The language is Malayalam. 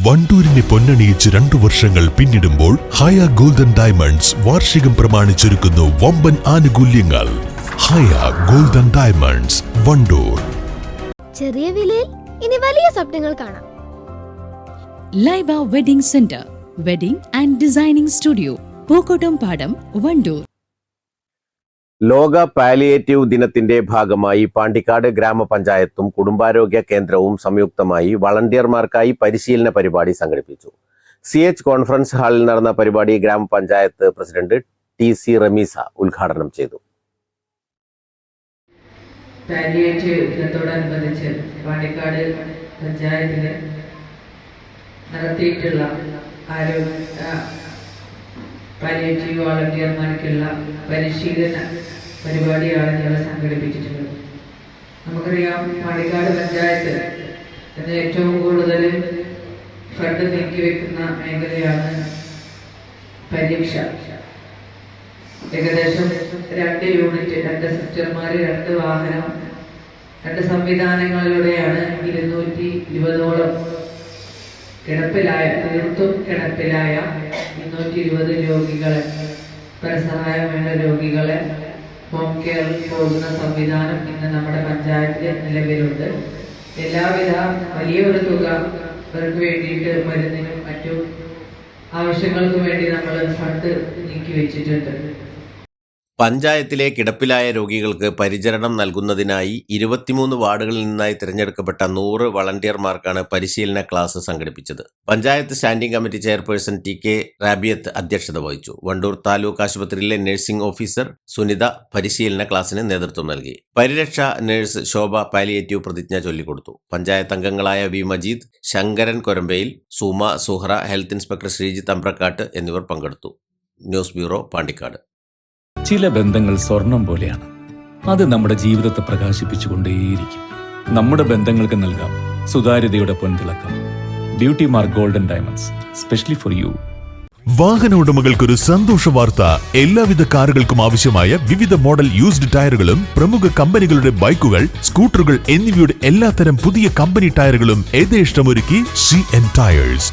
വണ്ടൂരിനെ പൊന്നണിയിച്ച് 2 വർഷങ്ങൾ പിന്നിടുമ്പോൾ ഹയ ഗോൾഡൻ ഡയമണ്ട്സ് വാർഷികം പ്രമാണിച്ചൊരുക്കുന്നു വമ്പൻ ആനുകൂല്യങ്ങൾ. ഹയ ഗോൾഡൻ ഡയമണ്ട്സ്, വണ്ടൂർ. ചെറിയ വിലയിൽ ഇനി വലിയ സ്വപ്നങ്ങൾ കാണാം. Laiba wedding centre, wedding and designing studio, Pookkottumpadam, Wandoor. ലോക പാലിയേറ്റീവ് ദിനത്തിന്റെ ഭാഗമായി പാണ്ടിക്കാട് ഗ്രാമപഞ്ചായത്തും കുടുംബാരോഗ്യ കേന്ദ്രവും സംയുക്തമായി വളണ്ടിയർമാർക്കായി പരിശീലന പരിപാടി സംഘടിപ്പിച്ചു. CH കോൺഫറൻസ് ഹാളിൽ നടന്ന പരിപാടി ഗ്രാമപഞ്ചായത്ത് പ്രസിഡന്റ് TC റമീസ ഉദ്ഘാടനം ചെയ്തു. പാലിയേറ്റീവ് ദിനത്തോടനുബന്ധിച്ച് പാണ്ടിക്കാട് പഞ്ചായത്തിൽ നടത്തിയിട്ടുള്ള പാലിയേറ്റീവ് വളണ്ടിയർമാർക്കുള്ള പരിശീലന പരിപാടിയാണ് ഞങ്ങൾ സംഘടിപ്പിച്ചിട്ടുള്ളത്. നമുക്കറിയാം, പാണ്ടിക്കാട് പഞ്ചായത്ത് ഇന്ന് ഏറ്റവും കൂടുതൽ ഫണ്ട് നീക്കിവെക്കുന്ന മേഖലയാണ് പരിരക്ഷ. ഏകദേശം 2 യൂണിറ്റ്, 2 സിസ്റ്റർമാർ, 2 വാഹനം, 2 സംവിധാനങ്ങളിലൂടെയാണ് 220ഓളം തീർത്തും കിടപ്പിലായ 220 രോഗികളെ, പരസഹായം വേണ്ട രോഗികളെ ഹോം കെയറിൽ പോകുന്ന സംവിധാനം ഇന്ന് നമ്മുടെ പഞ്ചായത്തിൽ നിലവിലുണ്ട്. എല്ലാവിധ വലിയൊരു തുക അവർക്ക് വേണ്ടിയിട്ട് മരുന്നിനും മറ്റു ആവശ്യങ്ങൾക്കും വേണ്ടി നമ്മൾ ഫണ്ട് നീക്കി വെച്ചിട്ടുണ്ട്. പഞ്ചായത്തിലെ കിടപ്പിലായ രോഗികൾക്ക് പരിചരണം നൽകുന്നതിനായി 23 വാർഡുകളിൽ നിന്നായി തിരഞ്ഞെടുക്കപ്പെട്ട 100 വളണ്ടിയർമാർക്കാണ് പരിശീലന ക്ലാസ് സംഘടിപ്പിച്ചത്. Panchayat standing committee chairperson TK Rabiyath അധ്യക്ഷത വഹിച്ചു. വണ്ടൂർ താലൂക്ക് ആശുപത്രിയിലെ നഴ്സിംഗ് ഓഫീസർ സുനിത പരിശീലന ക്ലാസ്സിന് നേതൃത്വം നൽകി. പരിരക്ഷ നഴ്സ് ശോഭ പാലിയേറ്റീവ് പ്രതിജ്ഞ ചൊല്ലിക്കൊടുത്തു. പഞ്ചായത്ത് അംഗങ്ങളായ V Majeed, Sankaran Korambayil, Suma, Suhra, health inspector Sreejith Ambrakkat എന്നിവർ പങ്കെടുത്തു. News bureau, Pandikkad. ചില ബന്ധങ്ങൾ സ്വർണം പോലെയാണ്. അത് നമ്മുടെ ജീവിതത്തെ പ്രകാശിപ്പിച്ചുകൊണ്ടേയിരിക്കും. നമ്മുടെ ബന്ധങ്ങൾക്ക് നൽകാം സുതാര്യതയുടെ പൊൻതിളക്കം. Beauty mark golden diamonds, specially for you. വാഹന ഉടമകൾക്കൊരു സന്തോഷ വാർത്ത. എല്ലാവിധ കാറുകൾക്കും ആവശ്യമായ വിവിധ മോഡൽ യൂസ്ഡ് ടയറുകളും പ്രമുഖ കമ്പനികളുടെ ബൈക്കുകൾ, സ്കൂട്ടറുകൾ എന്നിവയുടെ എല്ലാത്തരം പുതിയ കമ്പനി ടയറുകളും യഥേഷ്ടമൊരുക്കി CN ടയേഴ്സ്.